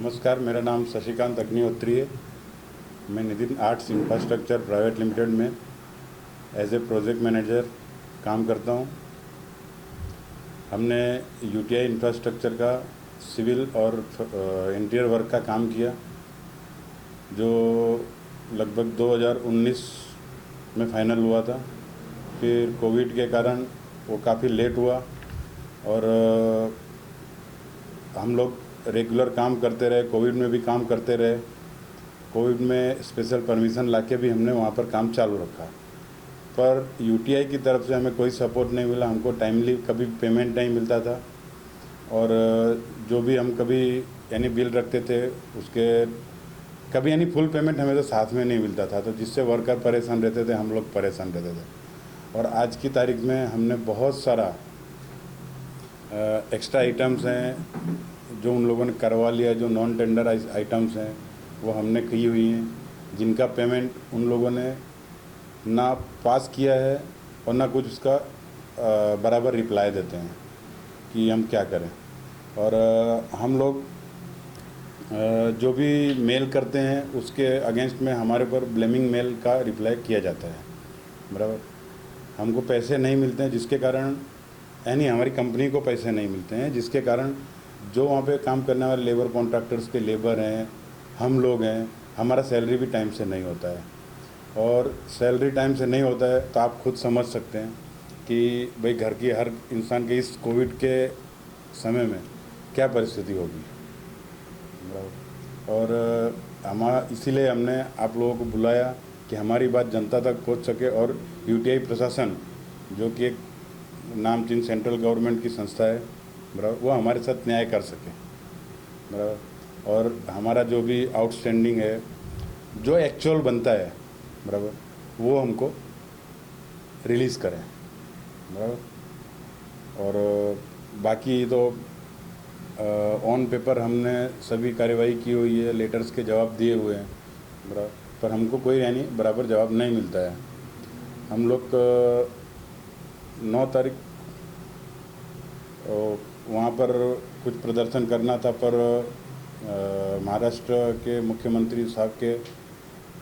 नमस्कार, मेरा नाम शशिकांत अग्निहोत्री है। मैं Nitin arts infrastructure private limited में एज ए प्रोजेक्ट मैनेजर काम करता हूं। हमने यूटीआई इंफ्रास्ट्रक्चर का सिविल और इंटीरियर वर्क का काम किया, जो लगभग 2019 में फाइनल हुआ था। फिर कोविड के कारण वो काफ़ी लेट हुआ और हम लोग रेगुलर काम करते रहे, कोविड में भी काम करते रहे। कोविड में स्पेशल परमिशन लाके भी हमने वहाँ पर काम चालू रखा, पर यूटीआई की तरफ से हमें कोई सपोर्ट नहीं मिला। हमको टाइमली कभी पेमेंट नहीं मिलता था और जो भी हम कभी यानी बिल रखते थे उसके कभी यानी फुल पेमेंट हमें तो साथ में नहीं मिलता था, तो जिससे वर्कर परेशान रहते थे, हम लोग परेशान रहते थे। और आज की तारीख में हमने बहुत सारा एक्स्ट्रा आइटम्स हैं जो उन लोगों ने करवा लिया, जो नॉन टेंडर आइटम्स हैं वो हमने की हुई हैं, जिनका पेमेंट उन लोगों ने ना पास किया है और ना कुछ उसका बराबर रिप्लाई देते हैं कि हम क्या करें। और हम लोग जो भी मेल करते हैं उसके अगेंस्ट में हमारे पर ब्लेमिंग मेल का रिप्लाई किया जाता है, बराबर। हमको पैसे नहीं मिलते हैं, जिसके कारण यानी हमारी कंपनी को पैसे नहीं मिलते हैं, जिसके कारण जो वहाँ पे काम करने वाले लेबर कॉन्ट्रैक्टर्स के लेबर हैं, हम लोग हैं, हमारा सैलरी भी टाइम से नहीं होता है। और सैलरी टाइम से नहीं होता है तो आप खुद समझ सकते हैं कि भाई घर की हर इंसान के इस कोविड के समय में क्या परिस्थिति होगी। और इसीलिए हमने आप लोगों को बुलाया कि हमारी बात जनता तक पहुंच सके और यूटीआई प्रशासन, जो कि एक नामचीन सेंट्रल गवर्नमेंट की संस्था है, बराबर, वो हमारे साथ न्याय कर सके, बराबर। और हमारा जो भी आउटस्टैंडिंग है, जो एक्चुअल बनता है, बराबर, वो हमको रिलीज़ करें, बराबर। और बाकी तो ऑन पेपर हमने सभी कार्यवाही की हुई है, लेटर्स के जवाब दिए हुए हैं, बराबर, पर हमको कोई यानी बराबर जवाब नहीं मिलता है। हम लोग 9 तारीख वहाँ पर कुछ प्रदर्शन करना था, पर महाराष्ट्र के मुख्यमंत्री साहब के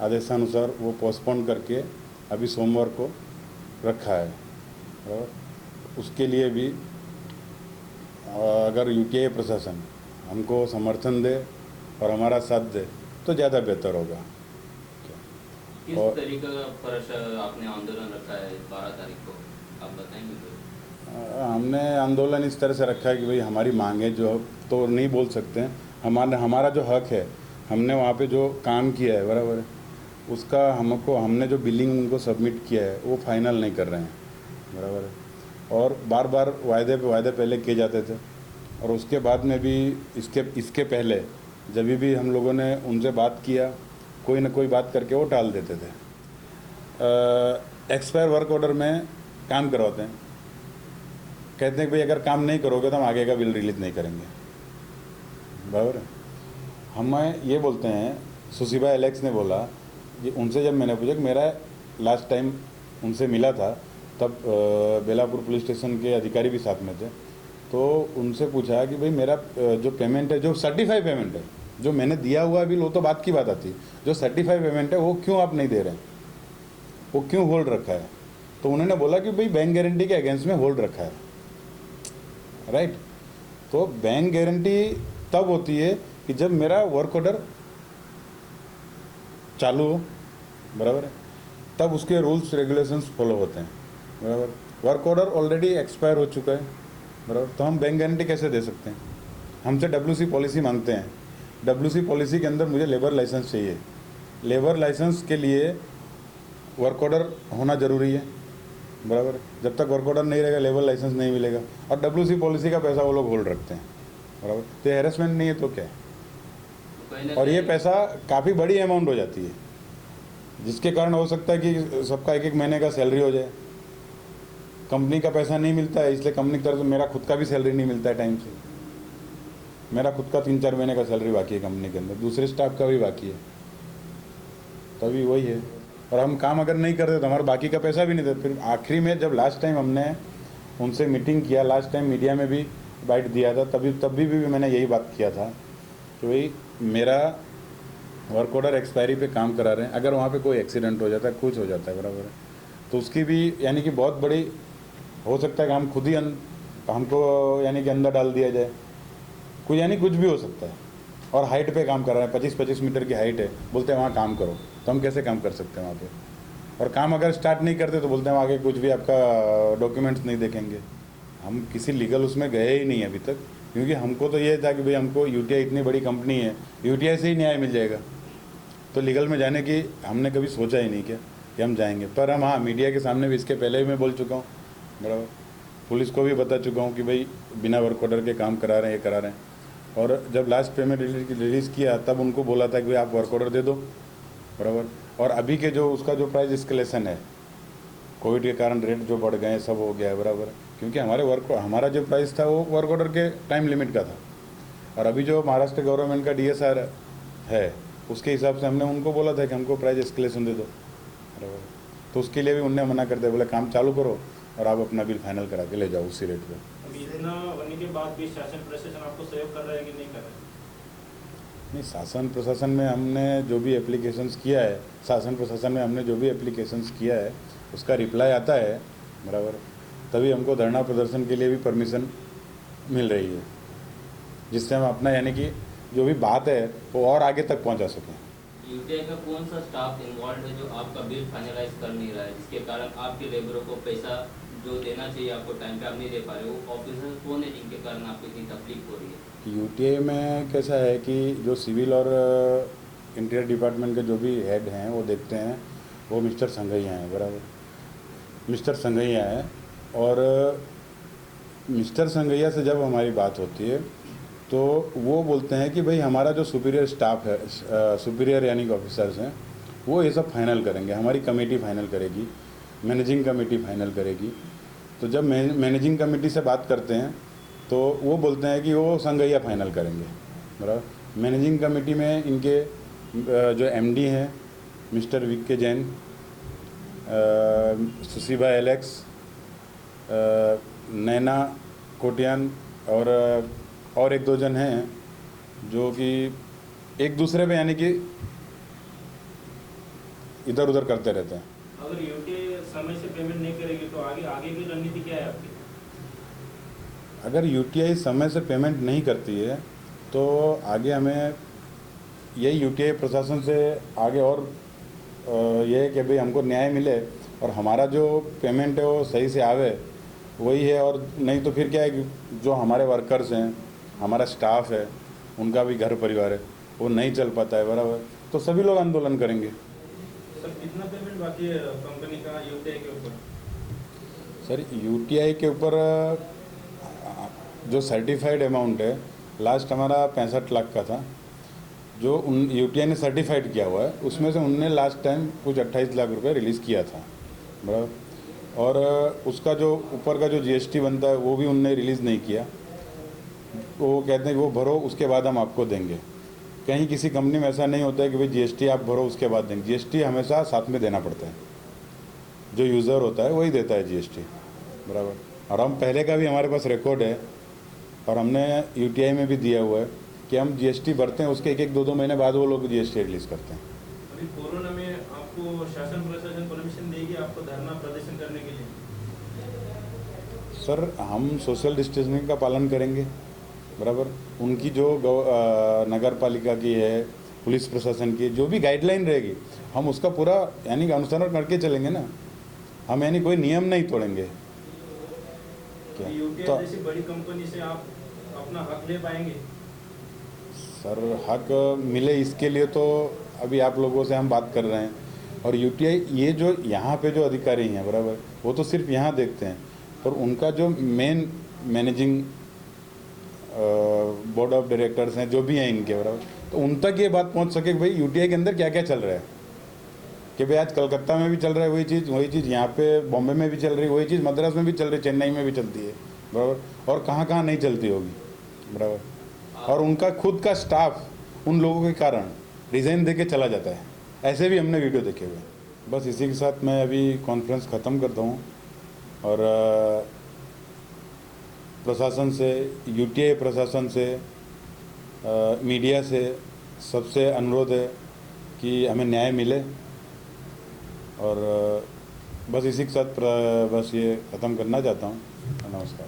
आदेशानुसार वो पोस्टपोन करके अभी सोमवार को रखा है। और उसके लिए भी अगर यूटीआई प्रशासन हमको समर्थन दे और हमारा साथ दे तो ज़्यादा बेहतर होगा। किस तरीके का आपने आंदोलन रखा है 12 तारीख को, आप बताएंगे? हमने आंदोलन इस तरह से रखा है कि भाई हमारी मांगे जो तो नहीं बोल सकते हैं, हमारा जो हक है, हमने वहाँ पे जो काम किया है, बराबर है, उसका हमने जो बिलिंग उनको सबमिट किया है वो फाइनल नहीं कर रहे हैं, बराबर है। और बार बार वायदे पे वायदे पहले किए जाते थे और उसके बाद में भी इसके पहले जब भी हम लोगों ने उनसे बात किया, कोई ना कोई बात करके वो टाल देते थे। एक्सपायर वर्क ऑर्डर में काम करवाते हैं, कहते हैं कि भाई अगर काम नहीं करोगे तो हम आगे का बिल रिलीज नहीं करेंगे, बराबर है। हमें ये बोलते हैं, सुशीबा एलेक्स ने बोला कि उनसे जब मैंने पूछा कि मेरा लास्ट टाइम उनसे मिला था तब बेलापुर पुलिस स्टेशन के अधिकारी भी साथ में थे, तो उनसे पूछा कि भाई मेरा जो पेमेंट है, जो सर्टिफाइड पेमेंट है, जो मैंने दिया हुआ बिल, वो तो बात की बात आती, जो सर्टिफाइड पेमेंट है वो क्यों आप नहीं दे रहे हैं, वो क्यों होल्ड रखा है। तो उन्होंने बोला कि भाई बैंक गारंटी के अगेंस्ट में होल्ड रखा है, राइट। तो बैंक गारंटी तब होती है कि जब मेरा वर्क ऑर्डर चालू हो, बराबर है, तब उसके रूल्स रेगुलेशंस फॉलो होते हैं, बराबर। वर्क ऑर्डर ऑलरेडी एक्सपायर हो चुका है, बराबर, तो हम बैंक गारंटी कैसे दे सकते हैं। हमसे डब्ल्यूसी पॉलिसी मांगते हैं, डब्ल्यूसी पॉलिसी के अंदर मुझे लेबर लाइसेंस चाहिए, लेबर लाइसेंस के लिए वर्क ऑर्डर होना ज़रूरी है, बराबर। जब तक वर्क ऑर्डर नहीं रहेगा लेबर लाइसेंस नहीं मिलेगा, और डब्ल्यूसी पॉलिसी का पैसा वो लोग होल्ड रखते हैं, बराबर। तो हैरेसमेंट नहीं है तो क्या है। और ये पैसा काफ़ी बड़ी अमाउंट हो जाती है, जिसके कारण हो सकता है कि सबका 1-1 महीने का सैलरी हो जाए। कंपनी का पैसा नहीं मिलता है, इसलिए कंपनी की तरफ से मेरा खुद का भी सैलरी नहीं मिलता है टाइम से। मेरा खुद का 3-4 महीने का सैलरी बाकी है कंपनी के अंदर, दूसरे स्टाफ का भी बाकी है, तभी वही है। और हम काम अगर नहीं करते तो हमारा बाकी का पैसा भी नहीं देते। फिर आखिरी में जब लास्ट टाइम हमने उनसे मीटिंग किया, लास्ट टाइम मीडिया में भी बाइट दिया था, तब भी मैंने यही बात किया था कि भाई मेरा वर्क ऑर्डर एक्सपायरी पे काम करा रहे हैं, अगर वहाँ पे कोई एक्सीडेंट हो जाता है, कुछ हो जाता है, बराबर है, तो उसकी भी यानी कि बहुत बड़ी हो सकता है कि हम खुद ही हमको यानी कि अंदर डाल दिया जाए, कुछ यानी कुछ भी हो सकता है। और हाइट पे काम कर रहा है, 25-25 मीटर की हाइट है, बोलते हैं वहाँ काम करो, तो हम कैसे काम कर सकते हैं वहाँ पे? और काम अगर स्टार्ट नहीं करते तो बोलते हैं आगे कुछ भी आपका डॉक्यूमेंट्स नहीं देखेंगे। हम किसी लीगल उसमें गए ही नहीं अभी तक, क्योंकि हमको तो ये था कि भाई हमको यूटीआई इतनी बड़ी कंपनी है, यूटीआई से ही न्याय मिल जाएगा, तो लीगल में जाने की हमने कभी सोचा ही नहीं कि हम जाएंगे। पर हम हाँ, मीडिया के सामने भी इसके पहले भी मैं बोल चुका हूँ, बराबर, पुलिस को भी बता चुका हूँ कि भाई बिना वर्क ऑर्डर के काम करा रहे हैं, ये करा रहे हैं। और जब लास्ट पेमेंट रिलीज़ किया तब उनको बोला था कि भाई आप वर्क ऑर्डर दे दो, बराबर। और अभी के जो उसका जो प्राइस एस्केलेशन है, कोविड के कारण रेट जो बढ़ गए, सब हो गया है, बराबर, क्योंकि हमारा जो प्राइस था वो वर्क ऑर्डर के टाइम लिमिट का था। और अभी जो महाराष्ट्र गवर्नमेंट का डीएसआर है उसके हिसाब से हमने उनको बोला था कि हमको प्राइस एस्केलेशन दे दो, बराबर। तो उसके लिए भी उनने मना कर दिया, बोले काम चालू करो और आप अपना बिल फाइनल करा के ले जाओ उसी रेट पे। अभी इतना होने के बाद भी शासन प्रशासन आपको सहयोग कर रहा है कि नहीं कर रहा है? नहीं, शासन प्रशासन में हमने जो भी एप्लीकेशंस किया है, शासन प्रशासन में हमने जो भी एप्लीकेशंस किया है उसका रिप्लाई आता है, बराबर, तभी हमको धरना प्रदर्शन के लिए भी परमिशन मिल रही है, जिससे हम अपना यानी कि जो भी बात है वो और आगे तक पहुंचा सकें। यूटीआई का कौन सा स्टाफ इन्वॉल्व है जो आपका बिल फाइनलाइज कर नहीं रहा है, जिसके कारण आपके लेबरों को पैसा जो देना चाहिए आपको टाइम पे आप नहीं दे पा रहे? वो ऑफिसर कौन है जिनके कारण आपको इतनी तकलीफ हो रही है? यूटीआई में कैसा है कि जो सिविल और इंटीरियर डिपार्टमेंट के जो भी हेड हैं वो देखते हैं, वो मिस्टर संघैया हैं, बराबर, मिस्टर संघैया हैं। और मिस्टर संघैया से जब हमारी बात होती है तो वो बोलते हैं कि भाई हमारा जो सुपीरियर स्टाफ है, सुपीरियर यानी कि ऑफिसर्स हैं, वो ये सब फाइनल करेंगे, हमारी कमेटी फाइनल करेगी, मैनेजिंग कमेटी फाइनल करेगी। तो जब मैनेजिंग कमेटी से बात करते हैं तो वो बोलते हैं कि वो संघैया फाइनल करेंगे, बराबर। मैनेजिंग कमेटी में इनके जो एमडी हैं मिस्टर विक्के जैन, सुशीबा एलेक्स, नैना कोटियान और एक दो जन हैं जो कि एक दूसरे पे यानी कि इधर उधर करते रहते हैं। अगर यूटीआई समय से पेमेंट नहीं करेगी तो आगे की रणनीति क्या है आपकी? अगर यूटीआई समय से पेमेंट नहीं करती है तो आगे हमें यही यूटीआई प्रशासन से आगे और ये है कि भाई हमको न्याय मिले और हमारा जो पेमेंट है वो सही से आवे, वही है। और नहीं तो फिर क्या है कि जो हमारे वर्कर्स हैं, हमारा स्टाफ है, उनका भी घर परिवार है, वो नहीं चल पाता है, बराबर, तो सभी लोग आंदोलन करेंगे। सर कितना पेमेंट बाकी है कंपनी का यूटीआई के ऊपर? सर यूटीआई के ऊपर जो सर्टिफाइड अमाउंट है, लास्ट हमारा 65 लाख का था, जो यूटीआई ने सर्टिफाइड किया हुआ है, उसमें से उनने लास्ट टाइम कुछ 28 लाख रुपए रिलीज़ किया था, बराबर। और उसका जो ऊपर का जो जीएसटी बनता है वो भी उनने रिलीज़ नहीं किया। वो कहते हैं कि वो भरो उसके बाद हम आपको देंगे। कहीं किसी कंपनी में ऐसा नहीं होता है कि भाई जीएसटी आप भरो उसके बाद देंगे, जीएसटी हमेशा साथ में देना पड़ता है, जो यूज़र होता है वही देता है जीएसटी, बराबर। और हम पहले का भी हमारे पास रिकॉर्ड है और हमने यूटीआई में भी दिया हुआ है कि हम जीएसटी भरते हैं, उसके 1-2 महीने बाद वो लोग जीएसटी रिलीज़ करते हैं। अभी कोरोना में आपको शासन प्रशासन परमिशन देगी आपको धरना प्रदर्शन करने के लिए? सर हम सोशल डिस्टेंसिंग का पालन करेंगे, बराबर। उनकी जो नगर पालिका की है, पुलिस प्रशासन की जो भी गाइडलाइन रहेगी हम उसका पूरा यानी कि अनुसरण करके चलेंगे ना, हम यानी कोई नियम नहीं तोड़ेंगे। क्या यूटीआई जैसी बड़ी कंपनी से आप अपना हक ले पाएंगे? सर हक मिले इसके लिए तो अभी आप लोगों से हम बात कर रहे हैं। और यूटीआई ये जो यहाँ पे जो अधिकारी हैं, बराबर, वो तो सिर्फ यहाँ देखते हैं, पर उनका जो main managing board of directors हैं जो भी हैं इनके, बराबर, तो उन तक ये बात पहुँच सके कि भाई यूटीआई के अंदर क्या क्या चल रहा है, कि भाई आज कलकत्ता में भी चल रहा है वही चीज़ यहाँ पे बॉम्बे में भी चल रही है, वही चीज़ मद्रास में भी चल रही है, चेन्नई में भी चलती है, बराबर, और कहाँ कहाँ नहीं चलती होगी, बराबर। और उनका खुद का स्टाफ उन लोगों के कारण रिज़ाइन दे के चला जाता है, ऐसे भी हमने वीडियो देखे हुए। बस इसी के साथ मैं अभी कॉन्फ्रेंस ख़त्म करता हूँ और प्रशासन से, यूटीआई प्रशासन से मीडिया से सबसे अनुरोध है कि हमें न्याय मिले और बस इसी के साथ बस ये ख़त्म करना चाहता हूँ। नमस्कार।